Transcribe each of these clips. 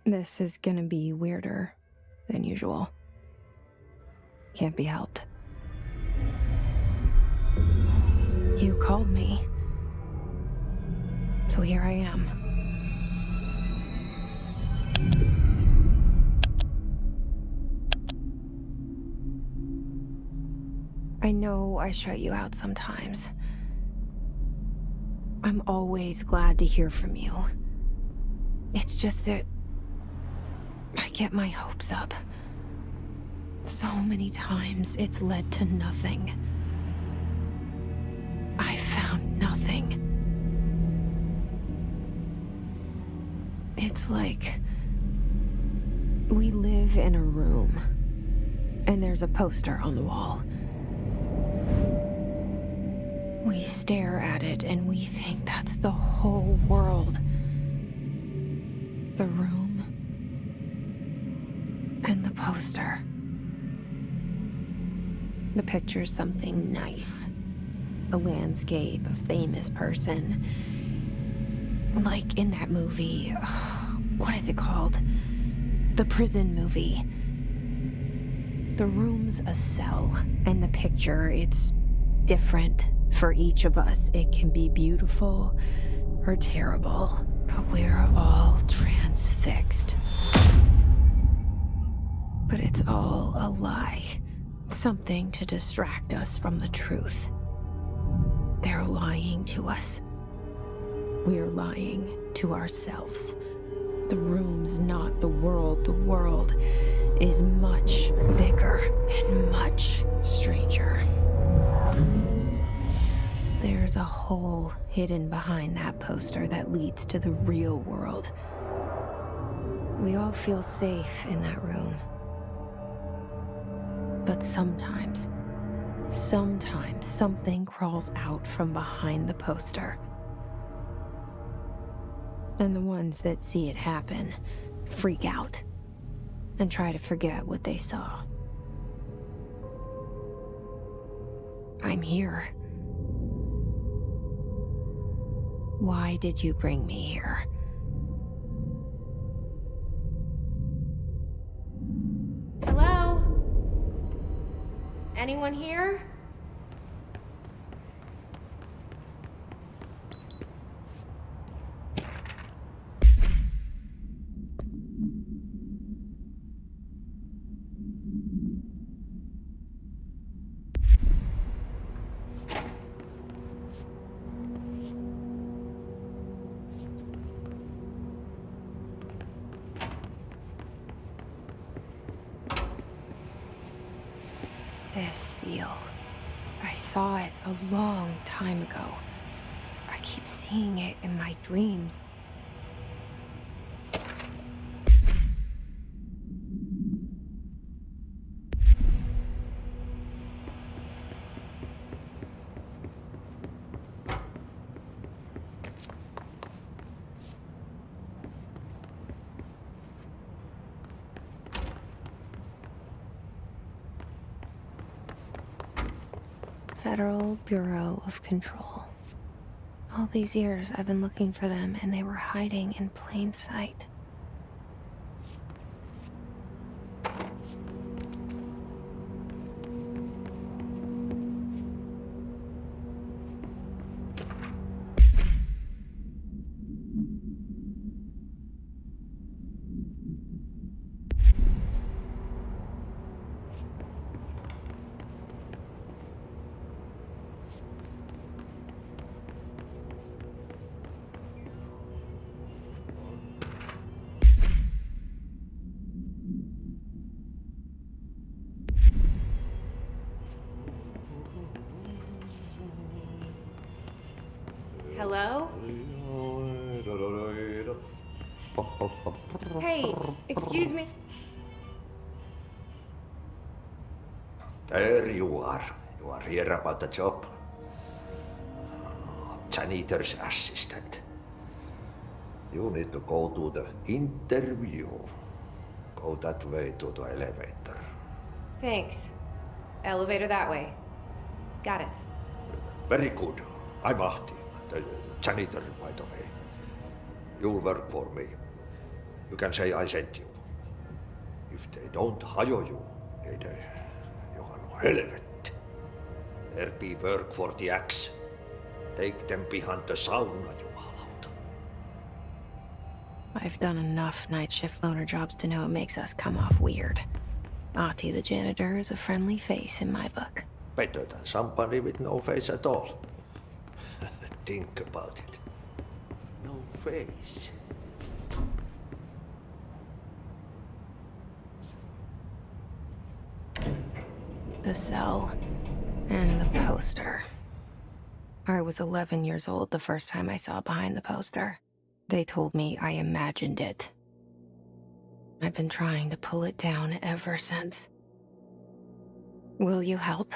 This is gonna be weirder than usual. Can't be helped. You called me. So here I am. I know I shut you out sometimes. I'm always glad to hear from you. It's just that I get my hopes up. So many times it's led to nothing. I found nothing. It's like we live in a room, and there's a poster on the wall. We stare at it and we think that's the whole world. The room and the poster. The picture's something nice. A landscape, a famous person. Like in that movie, what is it called? The prison movie. The room's a cell, and the picture, it's different for each of us. It can be beautiful or terrible, but we're all transfixed. But it's all a lie. Something to distract us from the truth. They're lying to us. We're lying to ourselves. The room's not the world. The world is much bigger and much stranger. There's a hole hidden behind that poster that leads to the real world. We all feel safe in that room. But sometimes something crawls out from behind the poster. And the ones that see it happen freak out and try to forget what they saw. I'm here. Why did you bring me here? Hello? Anyone here? This seal. I saw it a long time ago. I keep seeing it in my dreams. Federal Bureau of Control. All these years I've been looking for them, and they were hiding in plain sight. Hello? Hey, excuse me. There you are. You are here about the job. Janitor's assistant. You need to go to the interview. Go that way to the elevator. Thanks. Elevator that way. Got it. Very good. I'm Ahti, the janitor, by the way. You'll work for me. You can say I sent you. If they don't hire you, then you are no helvet. There be work for the axe. Take them behind the sauna, jumalauta. I've done enough night shift loner jobs to know it makes us come off weird. Ahti the janitor is a friendly face in my book. Better than somebody with no face at all. Think about it. No face. The cell and the poster. I was 11 years old the first time I saw behind the poster. They told me I imagined it. I've been trying to pull it down ever since. Will you help?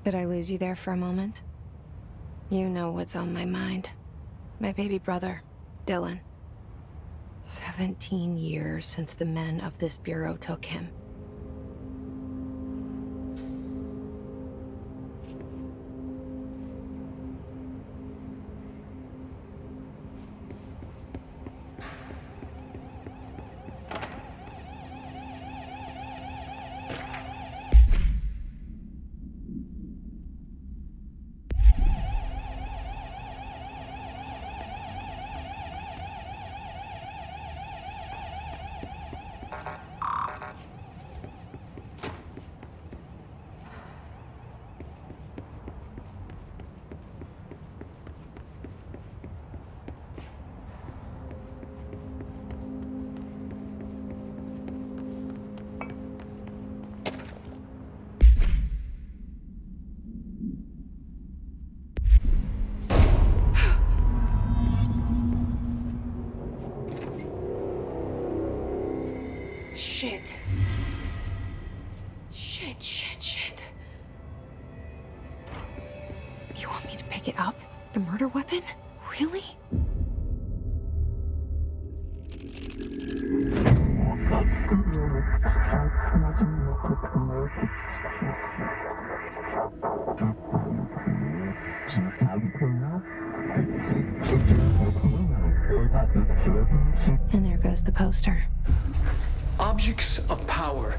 Did I lose you there for a moment? You know what's on my mind. My baby brother, Dylan. 17 years since the men of this bureau took him. Shit. Shit. You want me to pick it up? The murder weapon? Really? And there goes the poster. Objects of power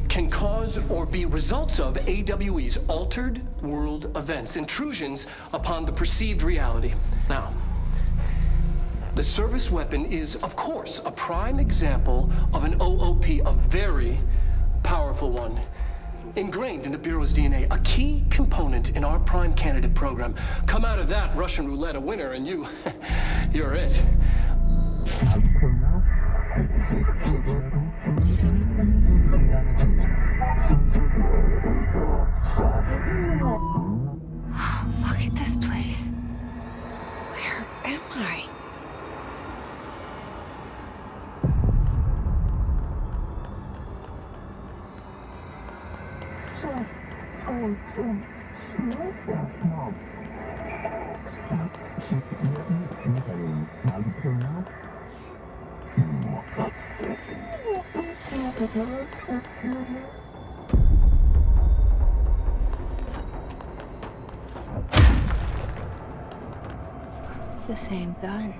can cause or be results of AWE's altered world events, intrusions upon the perceived reality. Now, the service weapon is, of course, a prime example of an OOP, a very powerful one. Ingrained in the Bureau's DNA, a key component in our prime candidate program. Come out of that Russian roulette a winner and you're it. Look at this place. Where am I? The same gun.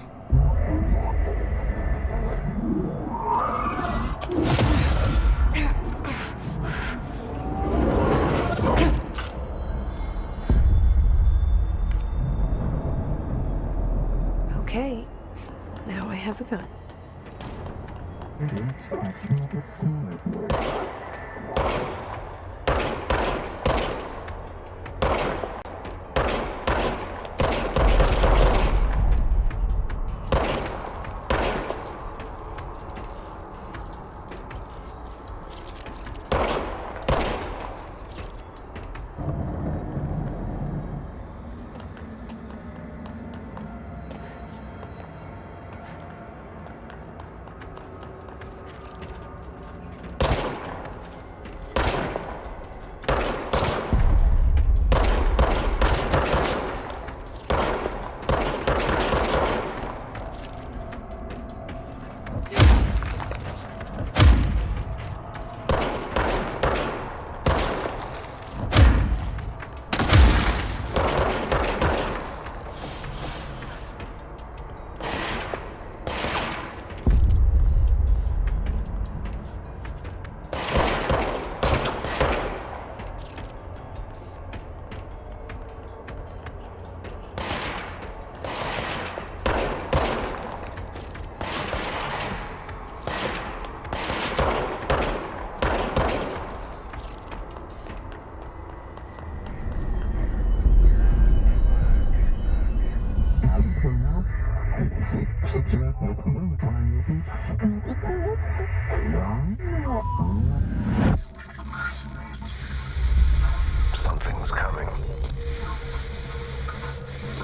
Something's coming.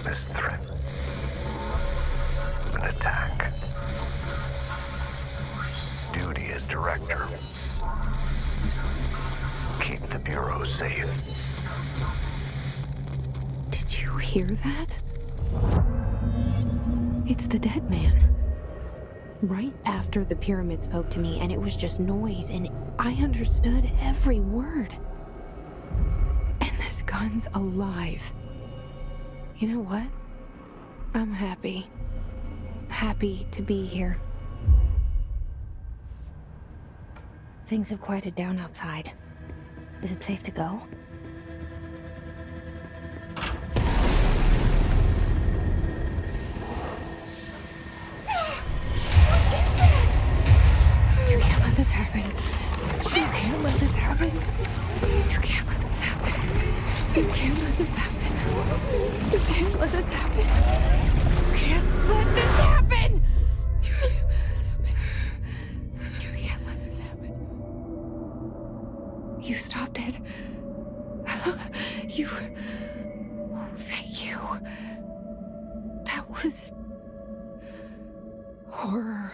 This threat. An attack. Duty as director. Keep the Bureau safe. Did you hear that? It's the dead man. Right after the pyramid spoke to me, and it was just noise, and I understood every word. And this gun's alive. You know what? I'm happy. Happy to be here. Things have quieted down outside. Is it safe to go? You can't let this happen. You can't let this happen. You can't let this happen. You can't let this happen. You can't let this happen. You can't let this happen. You can't let this happen. You can't let this happen. You stopped it. You... Oh, thank you. That was... horror.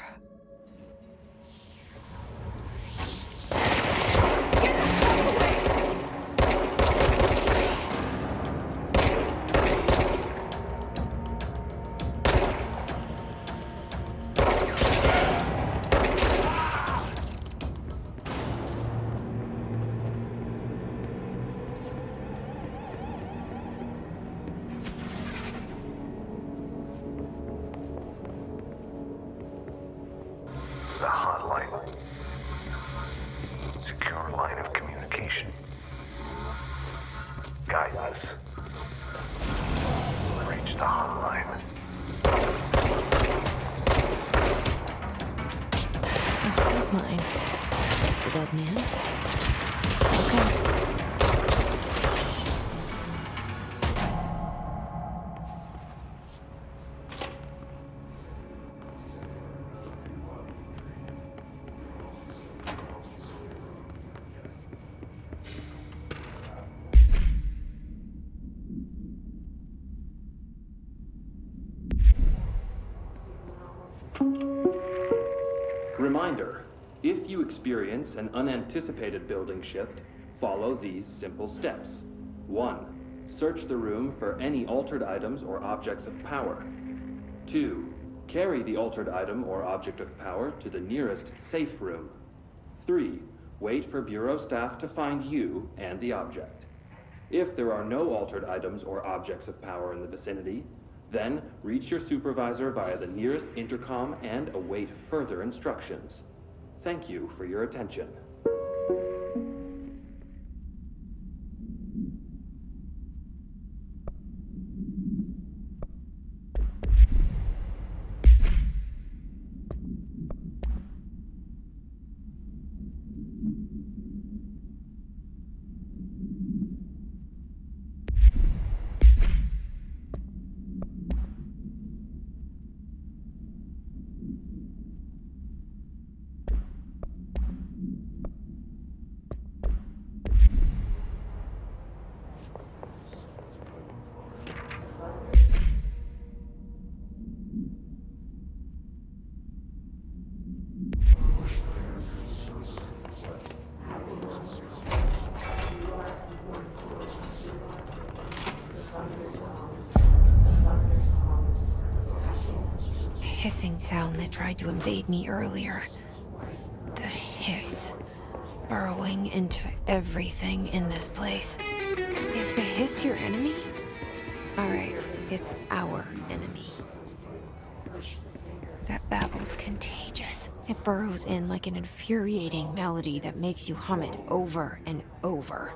The hotline. Secure line of communication. Guidance. Reach the hotline. Hotline. Is the dead man? Okay. Reminder, if you experience an unanticipated building shift, follow these simple steps. 1. Search the room for any altered items or objects of power. 2. Carry the altered item or object of power to the nearest safe room. 3. Wait for Bureau staff to find you and the object. If there are no altered items or objects of power in the vicinity, then reach your supervisor via the nearest intercom and await further instructions. Thank you for your attention. hissing sound that tried to invade me earlier. The hiss, burrowing into everything in this place. Is the hiss your enemy? Alright, it's our enemy. That babble's contagious. It burrows in like an infuriating melody that makes you hum it over and over.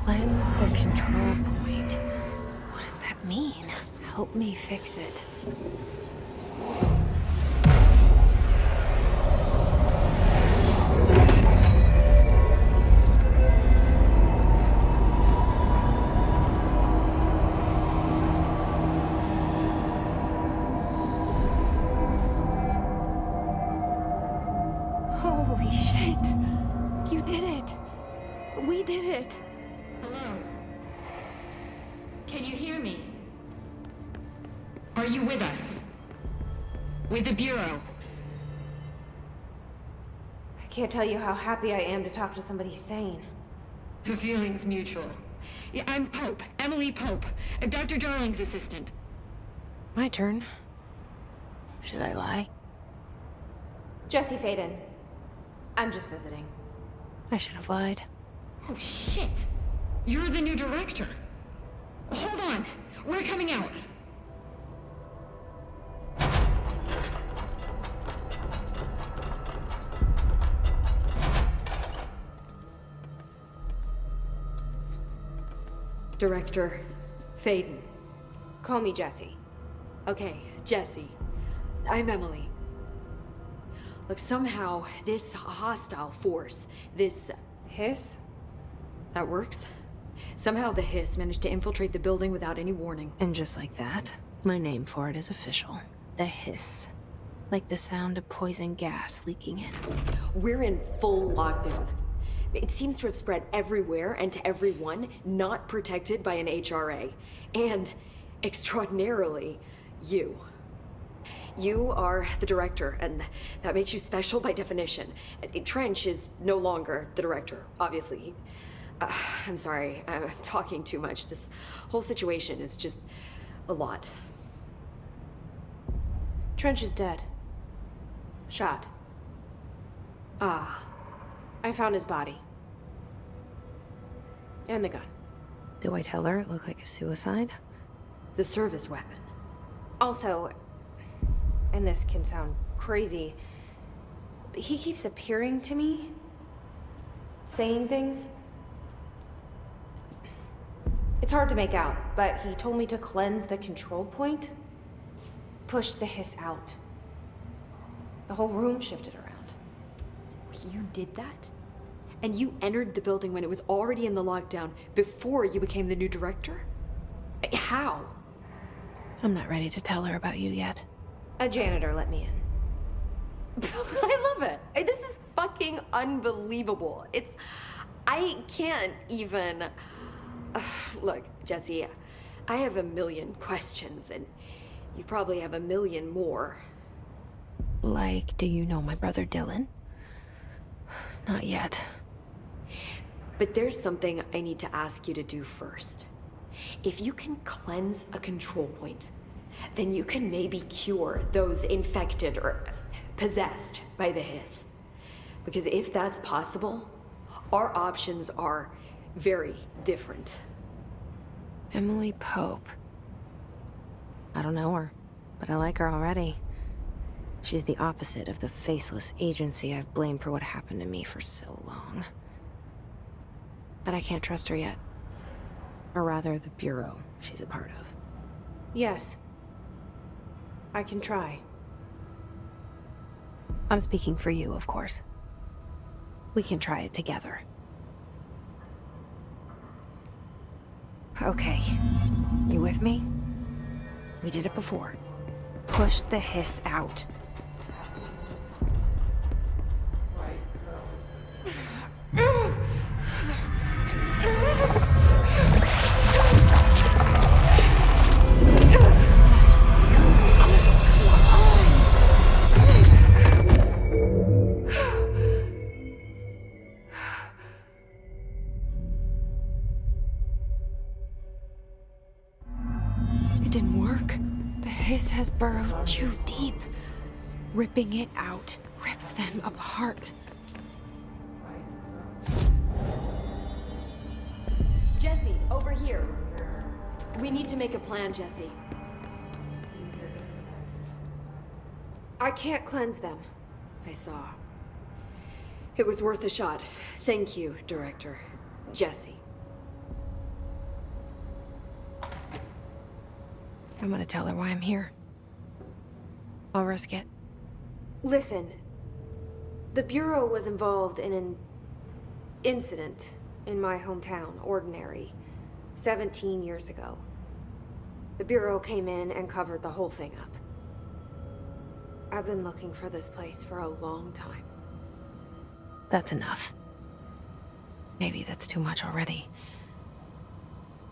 Cleanse the control point. What does that mean? Help me fix it. Holy shit! You did it! We did it! Hello? Can you hear me? Are you with us? With the Bureau? I can't tell you how happy I am to talk to somebody sane. The feeling's mutual. Yeah, I'm Pope, Emily Pope, Dr. Darling's assistant. My turn. Should I lie? Jessie Feyden. I'm just visiting. I should have lied. Oh, shit. You're the new director. Hold on. We're coming out. Director Feyden. Call me Jesse. Okay, Jesse. I'm Emily. Look, somehow this hostile force, this... Hiss? That works. Somehow the hiss managed to infiltrate the building without any warning. And just like that, my name for it is official. The hiss. Like the sound of poison gas leaking in. We're in full lockdown. It seems to have spread everywhere and to everyone not protected by an HRA. And, extraordinarily, you. You are the director, and that makes you special by definition. Trench is no longer the director, obviously. I'm sorry, I'm talking too much. This whole situation is just a lot. Trench is dead. Shot. Ah. I found his body. And the gun. Do I tell her it looked like a suicide? The service weapon. Also, and this can sound crazy, but he keeps appearing to me, saying things. It's hard to make out, but he told me to cleanse the control point, push the hiss out. The whole room shifted around. You did that? And you entered the building when it was already in the lockdown before you became the new director? How? I'm not ready to tell her about you yet. A janitor let me in. I love it. This is fucking unbelievable. I can't even... Look, Jesse, I have a million questions, and you probably have a million more. Like, do you know my brother Dylan? Not yet. But there's something I need to ask you to do first. If you can cleanse a control point, then you can maybe cure those infected or possessed by the hiss. Because if that's possible, our options are very different. Emily Pope. I don't know her, but I like her already. She's the opposite of the faceless agency I've blamed for what happened to me for so long. But I can't trust her yet. Or rather, the Bureau she's a part of. Yes. I can try. I'm speaking for you, of course. We can try it together. Okay. You with me? We did it before. Push the hiss out. It didn't work. The hiss has burrowed too deep. Ripping it out rips them apart. Jesse, over here. We need to make a plan, Jesse. I can't cleanse them. I saw. It was worth a shot. Thank you, Director. Jesse. I'm gonna tell her why I'm here. I'll risk it. Listen, the Bureau was involved in an incident in my hometown, Ordinary, 17 years ago. The Bureau came in and covered the whole thing up. I've been looking for this place for a long time. That's enough. Maybe that's too much already.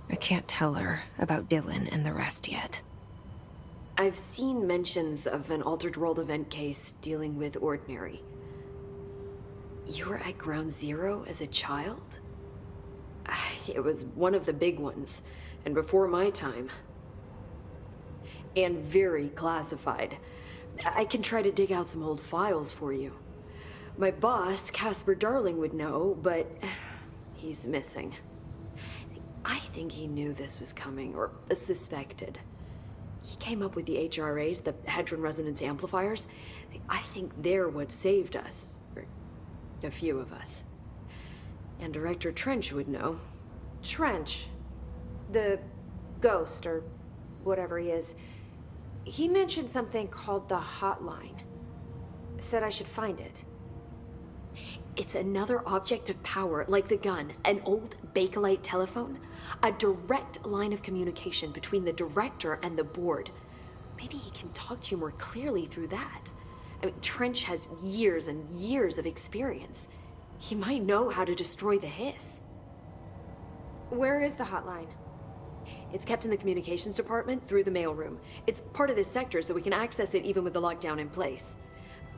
I can't tell her about Dylan and the rest yet. I've seen mentions of an Altered World event case dealing with Ordinary. You were at Ground Zero as a child? It was one of the big ones, and before my time. And very classified. I can try to dig out some old files for you. My boss, Casper Darling, would know, but he's missing. I think he knew this was coming, or suspected. He came up with the HRAs, the Hadron Resonance Amplifiers. I think they're what saved us, or a few of us. And Director Trench would know. Trench, the ghost, or whatever he is, he mentioned something called the hotline. Said I should find it. It's another object of power, like the gun, an old Bakelite telephone, a direct line of communication between the director and the board. Maybe he can talk to you more clearly through that. I mean, Trench has years and years of experience. He might know how to destroy the hiss. Where is the hotline? It's kept in the communications department through the mailroom. It's part of this sector, so we can access it even with the lockdown in place.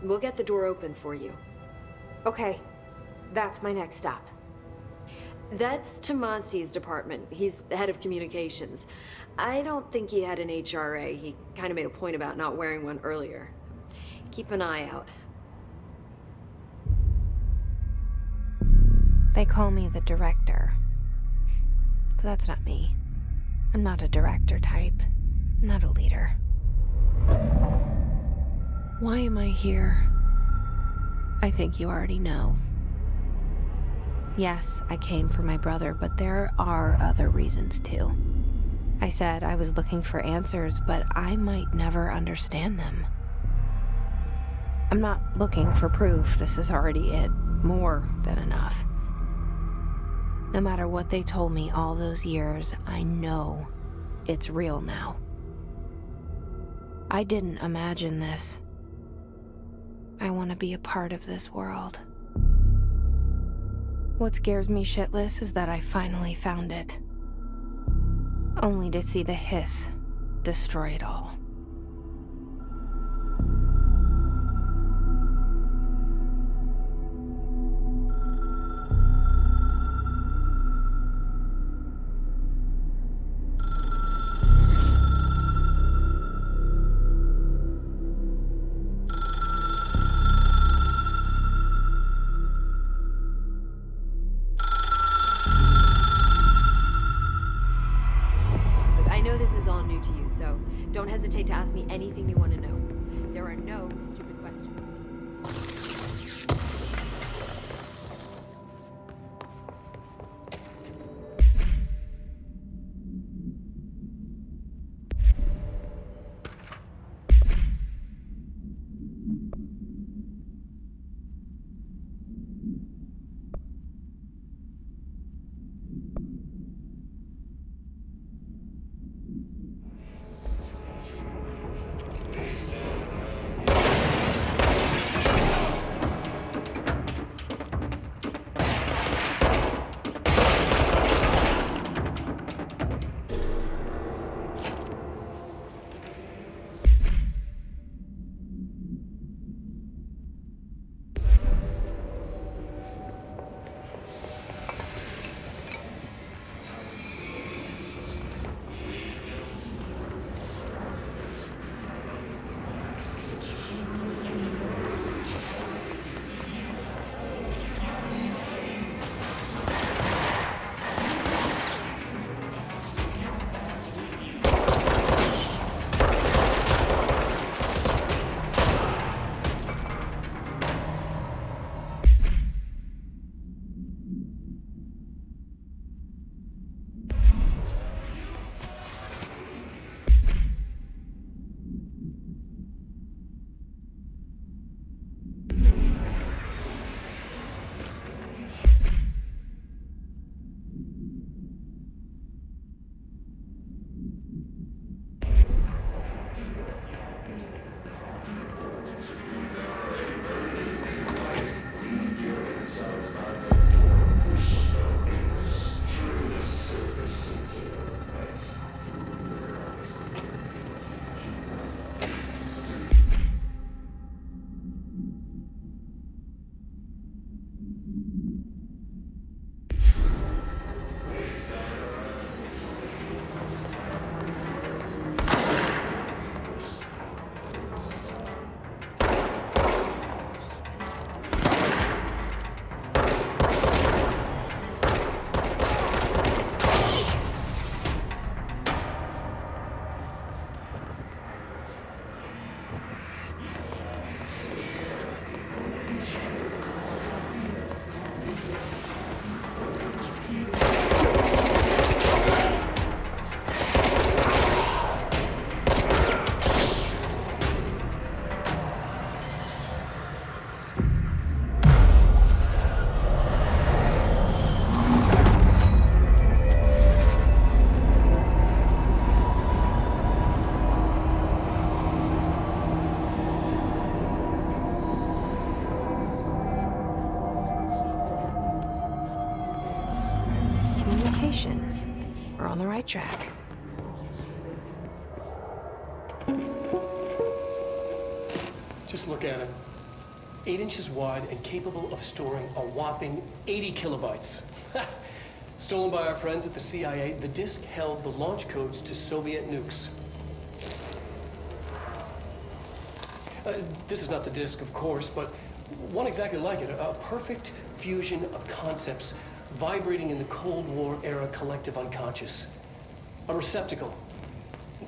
We'll get the door open for you. Okay, that's my next stop. That's Tomasi's department. He's head of communications. I don't think he had an HRA. He kind of made a point about not wearing one earlier. Keep an eye out. They call me the director. But that's not me. I'm not a director type. I'm not a leader. Why am I here? I think you already know. Yes, I came for my brother, but there are other reasons too. I said I was looking for answers, but I might never understand them. I'm not looking for proof. This is already it. More than enough. No matter what they told me all those years, I know it's real now. I didn't imagine this. I want to be a part of this world. What scares me shitless is that I finally found it. Only to see the hiss destroy it all. So don't hesitate to ask me anything you want to know. There are no stupid questions. We're on the right track. Just look at it. 8 inches wide and capable of storing a whopping 80 kilobytes. Stolen by our friends at the CIA, the disk held the launch codes to Soviet nukes. This is not the disk, of course, but one exactly like it. A perfect fusion of concepts vibrating in the Cold War era collective unconscious. A receptacle.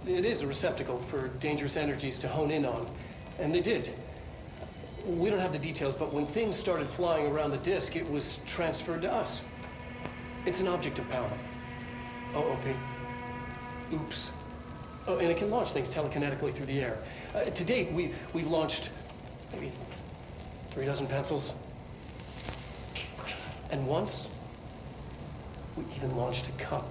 It is a receptacle for dangerous energies to hone in on. And they did. We don't have the details, but when things started flying around the disk, it was transferred to us. It's an object of power. OOP. Oops. Oh, and it can launch things telekinetically through the air. To date, we've launched maybe 3 dozen pencils. And once, we even launched a cup.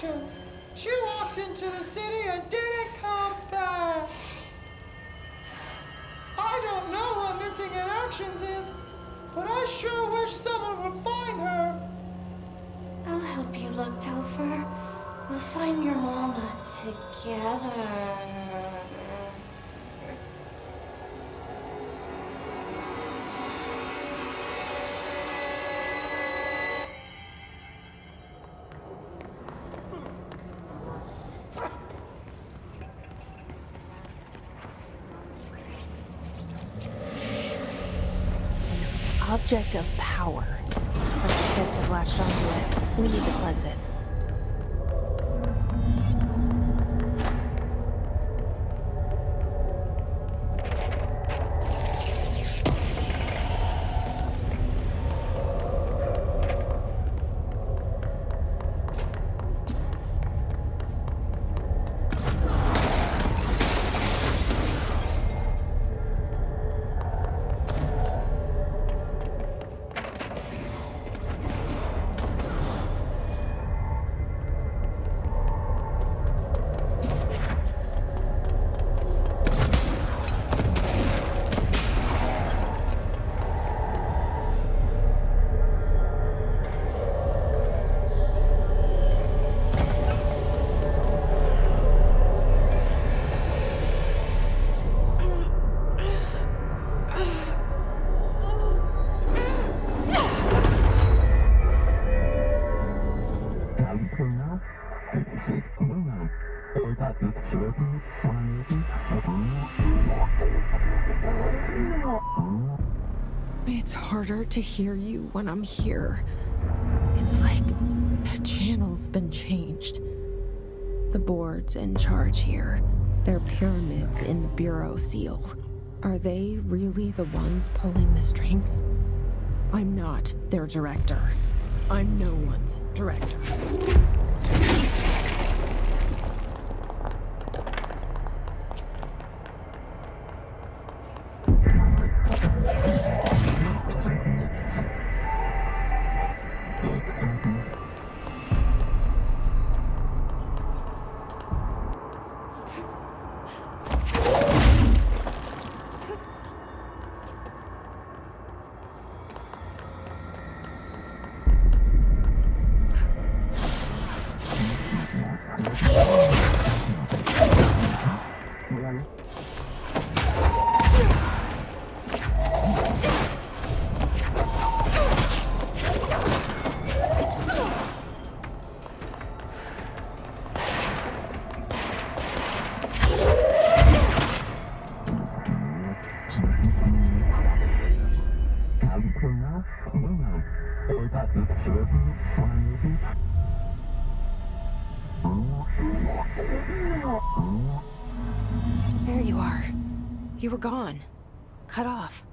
actions. She walked into the city and didn't come back. I don't know what missing in actions is, but I sure wish someone would find her. I'll help you look, Topher. We'll find your mama together. Object of power. Some kids have latched onto it. We need to cleanse it. It's harder to hear you when I'm here. It's like the channel's been changed. The board's in charge here. They're pyramids in the Bureau seal. Are they really the ones pulling the strings? I'm not their director. I'm no one's director. There you are. You were gone. Cut off.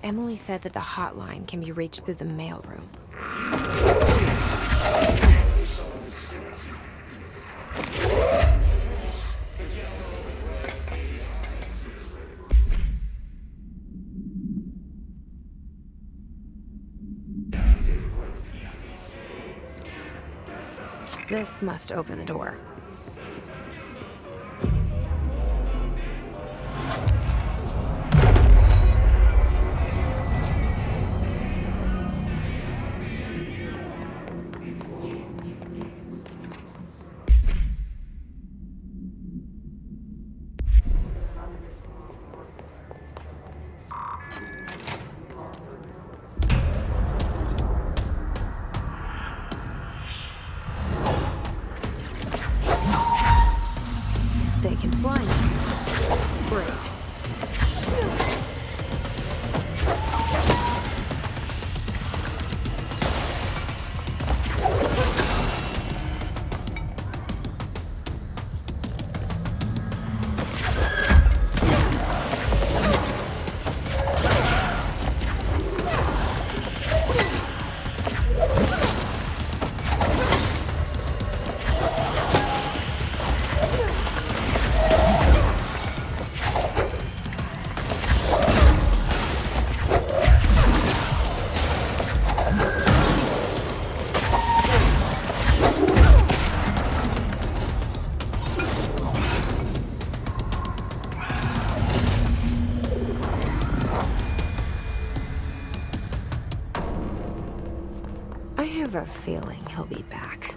Emily said that the hotline can be reached through the mailroom. This must open the door. They can fly now. Great. I have a feeling he'll be back.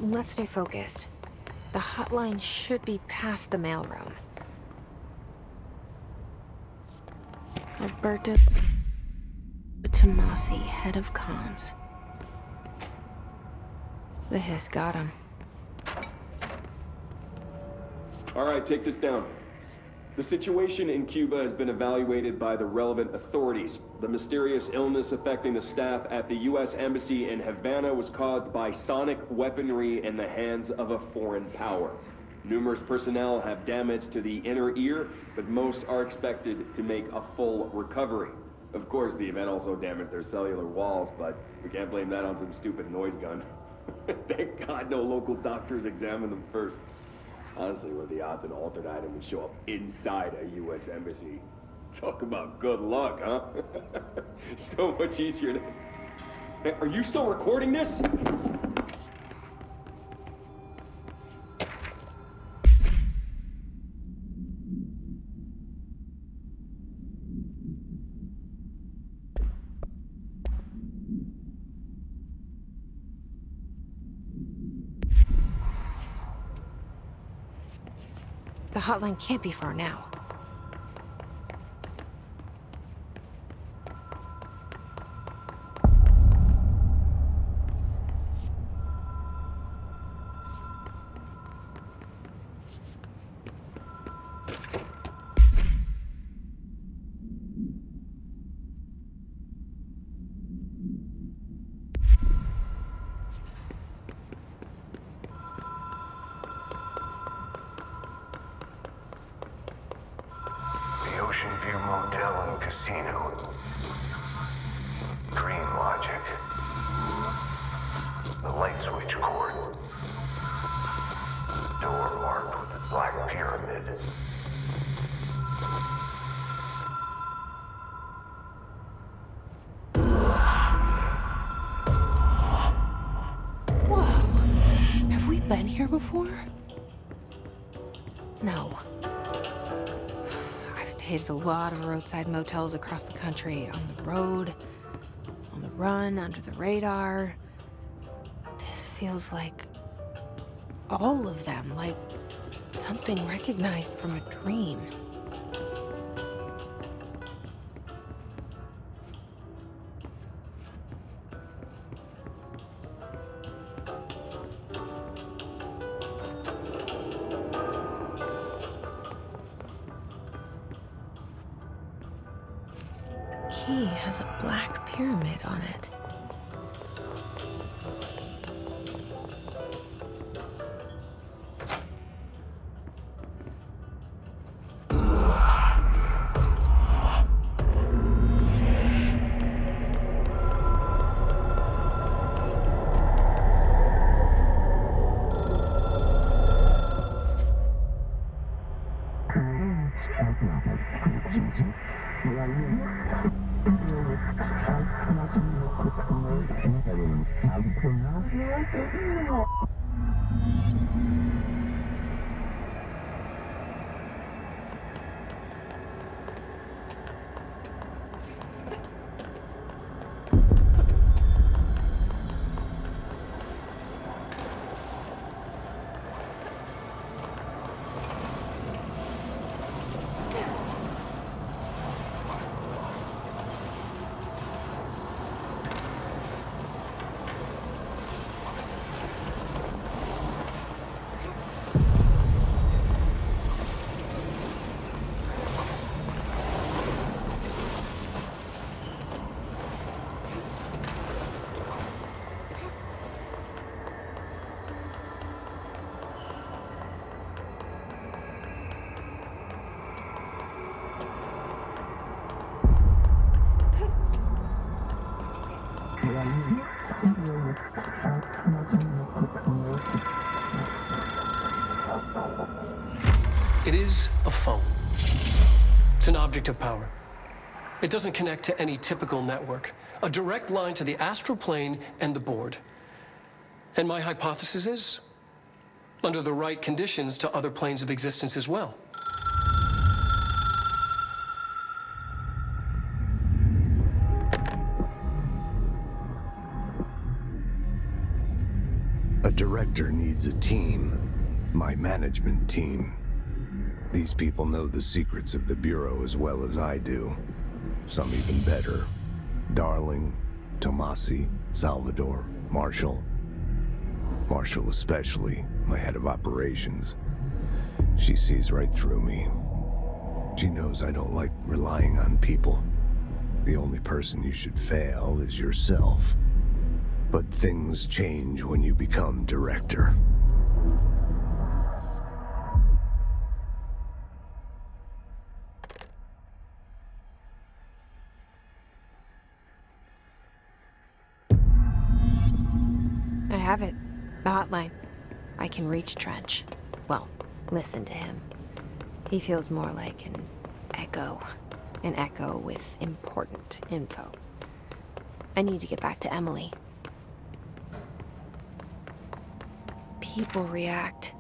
Let's stay focused. The hotline should be past the mailroom. Roberta Tomasi, head of comms. The hiss got him. All right, take this down. The situation in Cuba has been evaluated by the relevant authorities. The mysterious illness affecting the staff at the U.S. Embassy in Havana was caused by sonic weaponry in the hands of a foreign power. Numerous personnel have damage to the inner ear, but most are expected to make a full recovery. Of course, the event also damaged their cellular walls, but we can't blame that on some stupid noise gun. Thank God no local doctors examined them first. Honestly, what are the odds an altered item would show up inside a U.S. embassy? Talk about good luck, huh? So much easier to... Hey, are you still recording this? The hotline can't be far now. Ocean View Motel and Casino. Dream Logic. The light switch cord. Door marked with the black pyramid. Whoa! Have we been here before? No. Stayed at a lot of roadside motels across the country, on the road, on the run, under the radar. This feels like all of them, like something recognized from a dream. Key has a black pyramid on it. It is a phone. It's an object of power. It doesn't connect to any typical network. A direct line to the astral plane and the board. And my hypothesis is, under the right conditions, to other planes of existence as well. A director needs a team. My management team. These people know the secrets of the Bureau as well as I do. Some even better. Darling, Tomasi, Salvador, Marshall. Marshall especially, my head of operations. She sees right through me. She knows I don't like relying on people. The only person you should fail is yourself. But things change when you become director. I have it. The hotline. I can reach Trench. Well, listen to him. He feels more like an echo. An echo with important info. I need to get back to Emily. People react.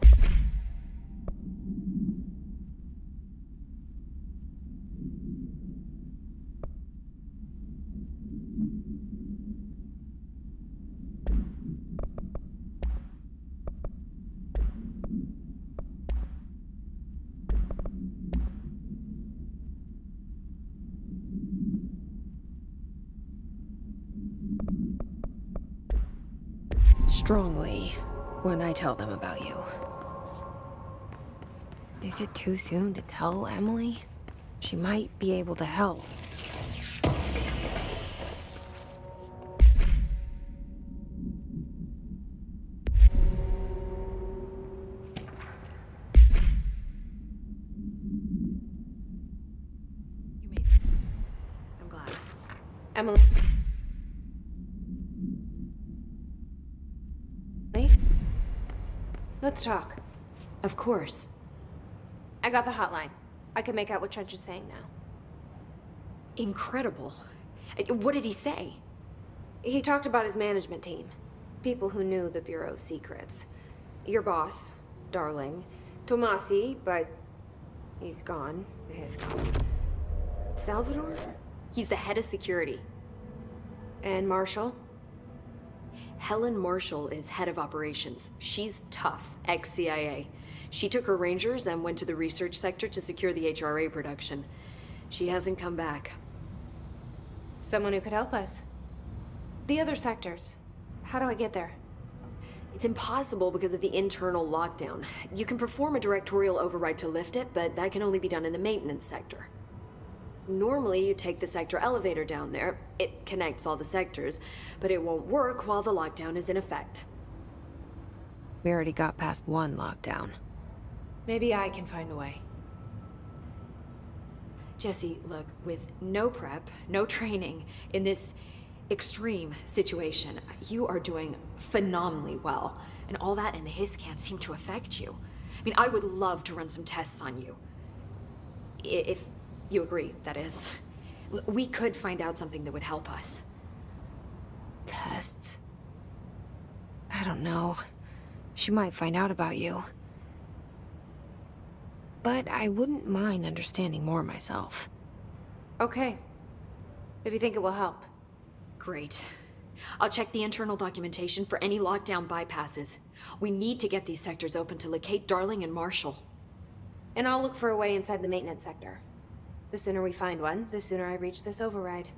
Strongly when I tell them about you. Is it too soon to tell Emily? She might be able to help. You made it. I'm glad. Emily? Let's talk. Of course. I got the hotline. I can make out what Trench is saying now. Incredible. What did he say? He talked about his management team. People who knew the Bureau's secrets. Your boss, Darling. Tomasi, but he's gone. His gone. Salvador? He's the head of security. And Marshall? Helen Marshall is head of operations. She's tough, ex-CIA. She took her Rangers and went to the research sector to secure the HRA production. She hasn't come back. Someone who could help us. The other sectors. How do I get there? It's impossible because of the internal lockdown. You can perform a directorial override to lift it, but that can only be done in the maintenance sector. Normally, you take the sector elevator down there. It connects all the sectors, but it won't work while the lockdown is in effect. We already got past one lockdown. Maybe I can find a way. Jesse, look, with no prep, no training, in this extreme situation, you are doing phenomenally well. And all that and the hiss can't seem to affect you. I mean, I would love to run some tests on you. If you agree, that is. We could find out something that would help us. Tests? I don't know. She might find out about you. But I wouldn't mind understanding more myself. Okay. If you think it will help. Great. I'll check the internal documentation for any lockdown bypasses. We need to get these sectors open to locate Darling and Marshall. And I'll look for a way inside the maintenance sector. The sooner we find one, the sooner I reach this override.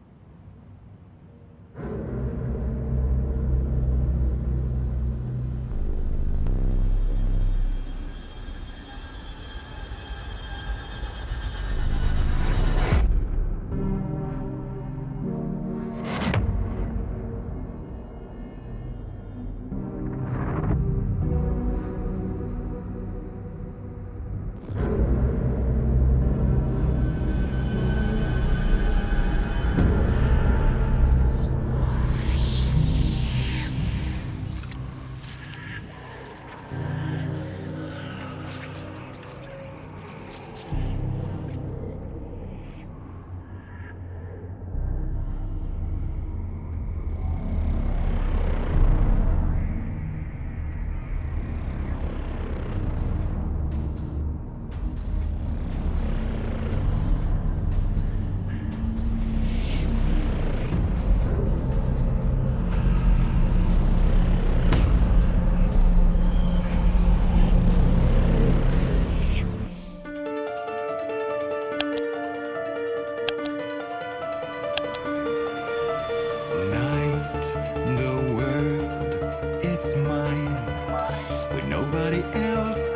somebody else.